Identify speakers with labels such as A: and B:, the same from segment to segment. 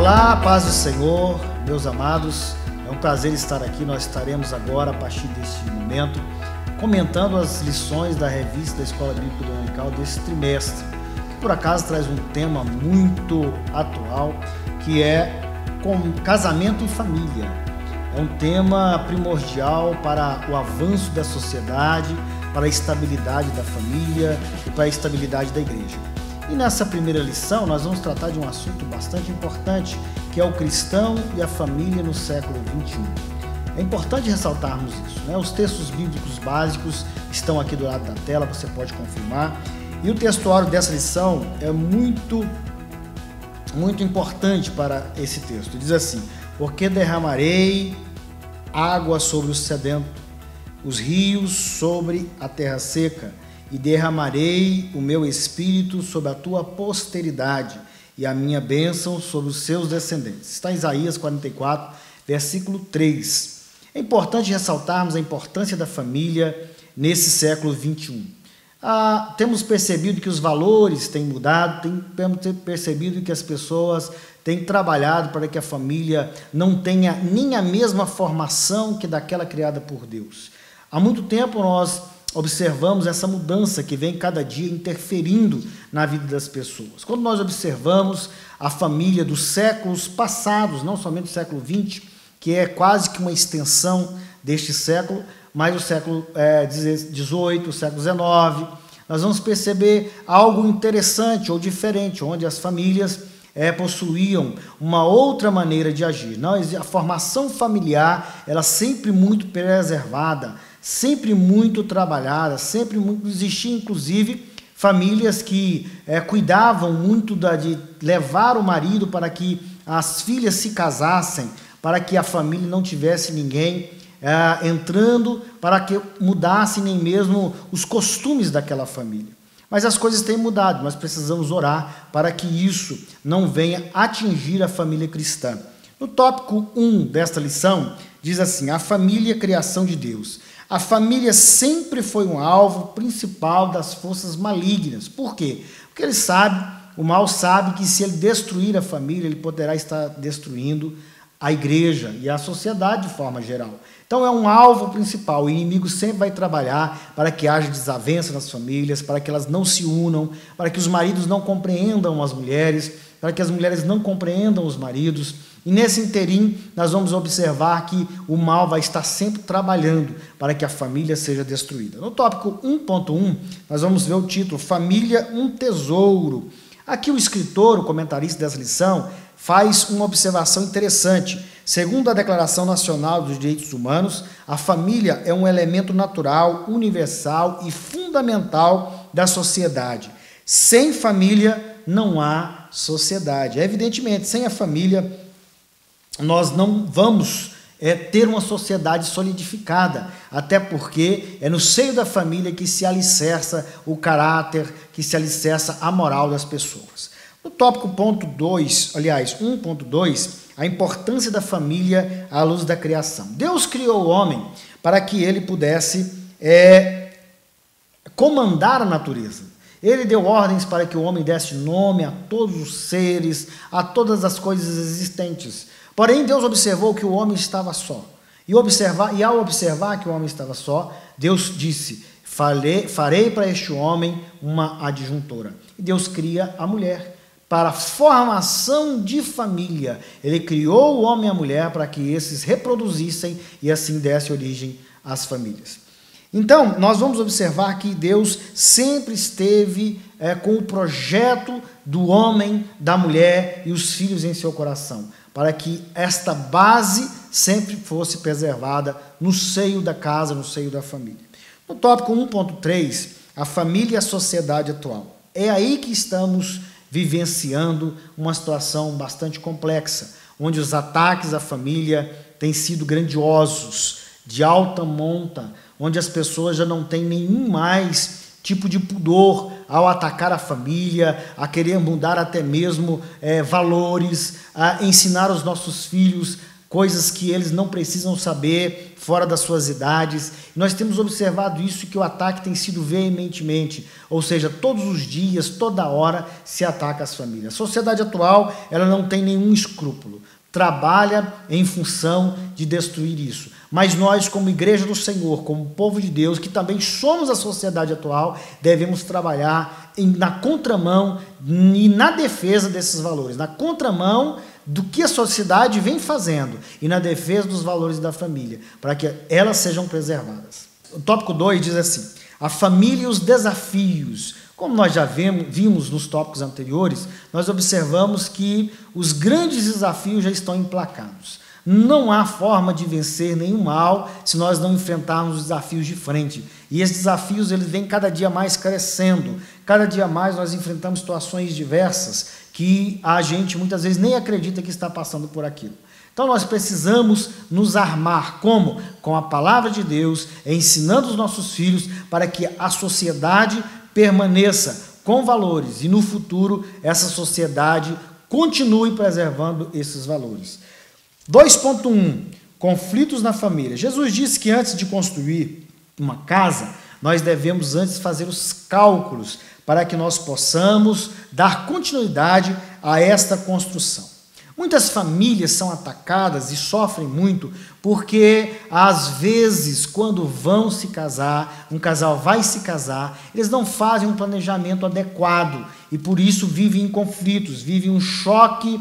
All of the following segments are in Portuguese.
A: Olá, paz do Senhor, meus amados, é um prazer estar aqui. Nós estaremos agora, a partir deste momento, comentando as lições da revista da Escola Bíblica Dominical desse trimestre, que por acaso traz um tema muito atual, que é casamento e família. É um tema primordial para o avanço da sociedade, para a estabilidade da família e para a estabilidade da igreja. E nessa primeira lição nós vamos tratar de um assunto bastante importante, que é o cristão e a família no século XXI. É importante ressaltarmos isso, né? Os textos bíblicos básicos estão aqui do lado da tela, você pode confirmar. E o textuário dessa lição é muito importante para esse texto. Diz assim: porque derramarei água sobre o sedento, os rios sobre a terra seca, e derramarei o meu espírito sobre a tua posteridade e a minha bênção sobre os seus descendentes. Está em Isaías 44, versículo 3. É importante ressaltarmos a importância da família nesse século 21. Temos percebido que os valores têm mudado, temos percebido que as pessoas têm trabalhado para que a família não tenha nem a mesma formação que daquela criada por Deus. Há muito tempo nós observamos essa mudança que vem cada dia interferindo na vida das pessoas. Quando nós observamos a família dos séculos passados, não somente do século XX, que é quase que uma extensão deste século, mas o século XVIII, o século XIX, nós vamos perceber algo interessante ou diferente, onde as famílias possuíam uma outra maneira de agir. A formação familiar, ela sempre muito preservada, sempre muito trabalhada, existia inclusive famílias que cuidavam muito de levar o marido para que as filhas se casassem, para que a família não tivesse ninguém entrando, para que mudasse nem mesmo os costumes daquela família. Mas as coisas têm mudado, nós precisamos orar para que isso não venha atingir a família cristã. No tópico 1 desta lição, diz assim: a família é a criação de Deus. A família sempre foi um alvo principal das forças malignas. Por quê? Porque o mal sabe que se ele destruir a família, ele poderá estar destruindo a igreja e a sociedade de forma geral. Então é um alvo principal. O inimigo sempre vai trabalhar para que haja desavença nas famílias, para que elas não se unam, para que os maridos não compreendam as mulheres, para que as mulheres não compreendam os maridos. E nesse interim, nós vamos observar que o mal vai estar sempre trabalhando para que a família seja destruída. No tópico 1.1, nós vamos ver o título: Família, um tesouro. Aqui o escritor, o comentarista dessa lição, faz uma observação interessante. Segundo a Declaração Nacional dos Direitos Humanos, a família é um elemento natural, universal e fundamental da sociedade. Sem família, não há sociedade. Evidentemente, sem a família, nós não vamos ter uma sociedade solidificada, até porque é no seio da família que se alicerça o caráter, que se alicerça a moral das pessoas. No tópico 1.2, a importância da família à luz da criação. Deus criou o homem para que ele pudesse comandar a natureza. Ele deu ordens para que o homem desse nome a todos os seres, a todas as coisas existentes. Porém, Deus observou que o homem estava só. E ao observar que o homem estava só, Deus disse: farei para este homem uma adjuntora. E Deus cria a mulher para a formação de família. Ele criou o homem e a mulher para que esses reproduzissem e assim desse origem às famílias. Então, nós vamos observar que Deus sempre esteve com o projeto do homem, da mulher e os filhos em seu coração, para que esta base sempre fosse preservada no seio da casa, no seio da família. No tópico 1.3, a família e a sociedade atual. É aí que estamos vivenciando uma situação bastante complexa, onde os ataques à família têm sido grandiosos, de alta monta, onde as pessoas já não têm nenhum mais tipo de pudor ao atacar a família, a querer mudar até mesmo valores, a ensinar os nossos filhos coisas que eles não precisam saber, fora das suas idades. Nós temos observado isso, que o ataque tem sido veementemente, ou seja, todos os dias, toda hora se ataca as famílias. A sociedade atual, ela não tem nenhum escrúpulo, trabalha em função de destruir isso. Mas nós, como igreja do Senhor, como povo de Deus, que também somos a sociedade atual, devemos trabalhar na contramão e na defesa desses valores, na contramão do que a sociedade vem fazendo e na defesa dos valores da família, para que elas sejam preservadas. O tópico 2 diz assim: a família e os desafios. Como nós já vimos nos tópicos anteriores, nós observamos que os grandes desafios já estão emplacados. Não há forma de vencer nenhum mal se nós não enfrentarmos os desafios de frente. E esses desafios, eles vêm cada dia mais crescendo. Cada dia mais nós enfrentamos situações diversas que a gente muitas vezes nem acredita que está passando por aquilo. Então nós precisamos nos armar como? Com a palavra de Deus, ensinando os nossos filhos para que a sociedade permaneça com valores e no futuro essa sociedade continue preservando esses valores. 2.1, conflitos na família. Jesus disse que antes de construir uma casa, nós devemos antes fazer os cálculos para que nós possamos dar continuidade a esta construção. Muitas famílias são atacadas e sofrem muito porque, às vezes, quando vão se casar, um casal vai se casar, eles não fazem um planejamento adequado e, por isso, vivem em conflitos, vivem um choque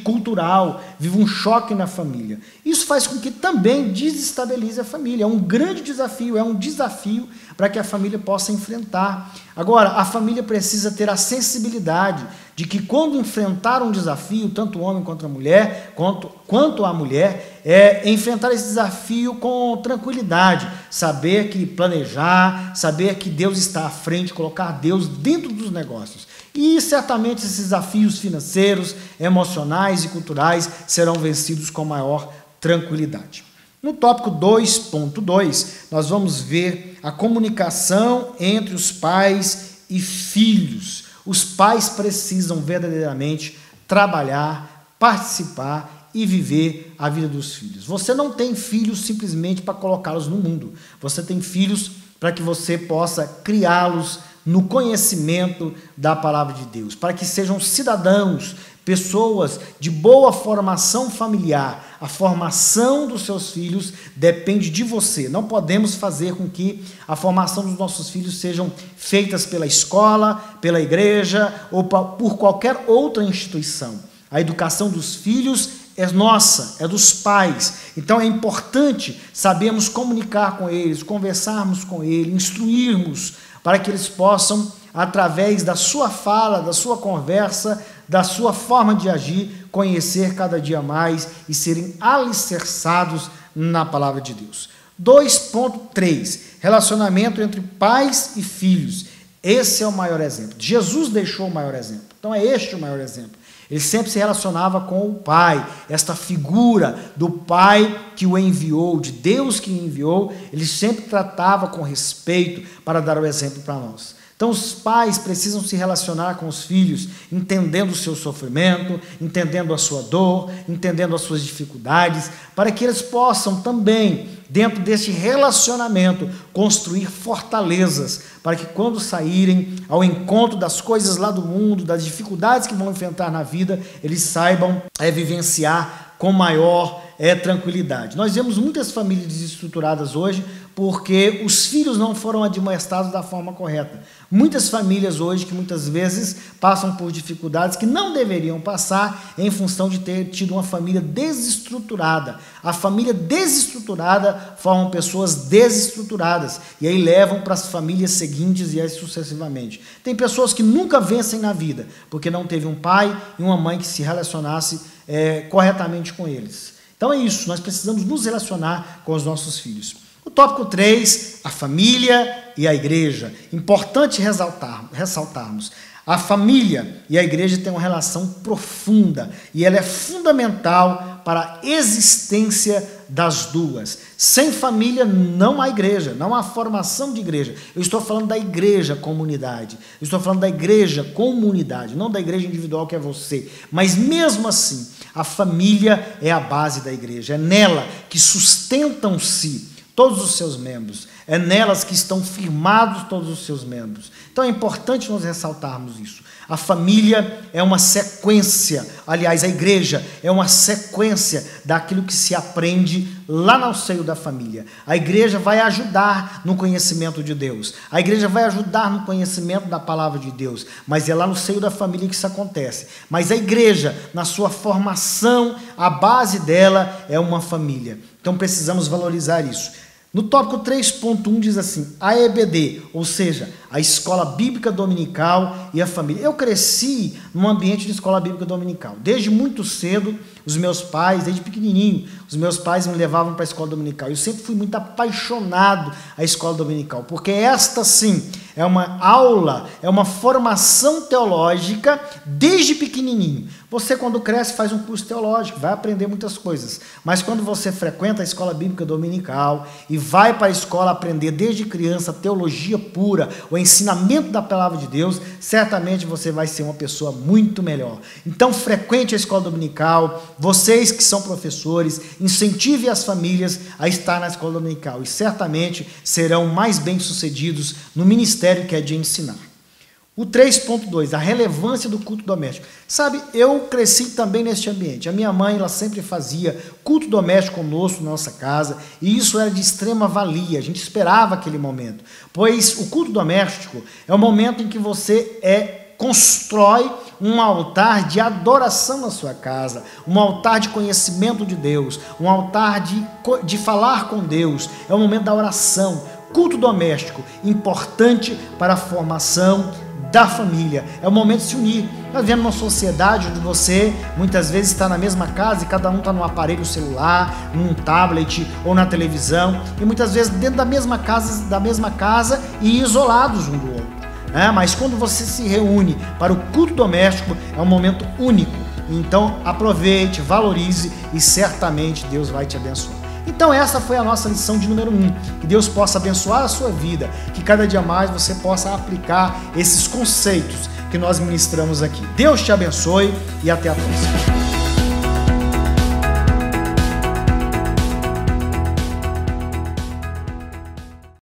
A: cultural, vive um choque na família. Isso faz com que também desestabilize a família. É um grande desafio, é um desafio para que a família possa enfrentar. Agora, a família precisa ter a sensibilidade de que quando enfrentar um desafio, tanto o homem quanto a mulher, quanto a mulher, enfrentar esse desafio com tranquilidade, saber que planejar, saber que Deus está à frente, colocar Deus dentro dos negócios. E certamente esses desafios financeiros, emocionais e culturais serão vencidos com maior tranquilidade. No tópico 2.2, nós vamos ver a comunicação entre os pais e filhos. Os pais precisam verdadeiramente trabalhar, participar e viver a vida dos filhos. Você não tem filhos simplesmente para colocá-los no mundo. Você tem filhos para que você possa criá-los no conhecimento da palavra de Deus, para que sejam cidadãos, pessoas de boa formação familiar. A formação dos seus filhos depende de você. Não podemos fazer com que a formação dos nossos filhos sejam feitas pela escola, pela igreja ou por qualquer outra instituição. A educação dos filhos é nossa, é dos pais. Então é importante sabermos comunicar com eles, conversarmos com eles, instruirmos, para que eles possam, através da sua fala, da sua conversa, da sua forma de agir, conhecer cada dia mais e serem alicerçados na palavra de Deus. 2.3, relacionamento entre pais e filhos. Esse é o maior exemplo. Jesus deixou o maior exemplo. Então é este o maior exemplo. Ele sempre se relacionava com o Pai, esta figura do Pai que o enviou, de Deus que o enviou, ele sempre tratava com respeito para dar o exemplo para nós. Então os pais precisam se relacionar com os filhos, entendendo o seu sofrimento, entendendo a sua dor, entendendo as suas dificuldades, para que eles possam também, dentro deste relacionamento, construir fortalezas, para que quando saírem ao encontro das coisas lá do mundo, das dificuldades que vão enfrentar na vida, eles saibam vivenciar com maior tranquilidade. Nós vemos muitas famílias desestruturadas hoje porque os filhos não foram admoestados da forma correta. Muitas famílias hoje que muitas vezes passam por dificuldades que não deveriam passar em função de ter tido uma família desestruturada. A família desestruturada forma pessoas desestruturadas e aí levam para as famílias seguintes e aí sucessivamente. Tem pessoas que nunca vencem na vida porque não teve um pai e uma mãe que se relacionasse corretamente com eles. Então é isso, nós precisamos nos relacionar com os nossos filhos. O tópico 3, a família e a igreja. Importante ressaltarmos. A família e a igreja têm uma relação profunda e ela é fundamental para a existência das duas. Sem família não há igreja, não há formação de igreja. Eu estou falando da igreja comunidade, eu estou falando da igreja comunidade, não da igreja individual que é você. Mas mesmo assim, A família é a base da igreja, é nela que sustentam-se todos os seus membros, é nelas que estão firmados todos os seus membros. Então é importante nós ressaltarmos isso. A família é uma sequência, aliás, a igreja é uma sequência daquilo que se aprende lá no seio da família. A igreja vai ajudar no conhecimento de Deus, a igreja vai ajudar no conhecimento da palavra de Deus, mas é lá no seio da família que isso acontece. Mas a igreja, na sua formação, a base dela é uma família. Então precisamos valorizar isso. No tópico 3.1 diz assim, a EBD, ou seja, a escola bíblica dominical e a família. Eu cresci num ambiente de escola bíblica dominical. Desde muito cedo, os meus pais, desde pequenininho, os meus pais me levavam para a escola dominical. Eu sempre fui muito apaixonado à escola dominical, porque esta sim é uma aula, é uma formação teológica desde pequenininho. Você, quando cresce, faz um curso teológico, vai aprender muitas coisas. Mas quando você frequenta a escola bíblica dominical e vai para a escola aprender desde criança teologia pura, o ensinamento da palavra de Deus, certamente você vai ser uma pessoa muito melhor. Então, frequente a escola dominical. Vocês que são professores, incentive as famílias a estar na escola dominical e certamente serão mais bem-sucedidos no ministério que é de ensinar. O 3.2, a relevância do culto doméstico. Sabe, eu cresci também neste ambiente. A minha mãe, ela sempre fazia culto doméstico conosco na nossa casa, e isso era de extrema valia. A gente esperava aquele momento, pois o culto doméstico é o momento em que você constrói um altar de adoração na sua casa, um altar de conhecimento de Deus, um altar de falar com Deus. É o momento da oração. Culto doméstico, importante para a formação da família, é o momento de se unir. Nós vivemos uma sociedade onde você muitas vezes está na mesma casa e cada um está num aparelho celular, num tablet ou na televisão, e muitas vezes dentro da mesma casa e isolados um do outro. Mas quando você se reúne para o culto doméstico, é um momento único. Então aproveite, valorize e certamente Deus vai te abençoar. Então essa foi a nossa lição de número 1. Que Deus possa abençoar a sua vida, que cada dia mais você possa aplicar esses conceitos que nós ministramos aqui. Deus te abençoe e até a próxima.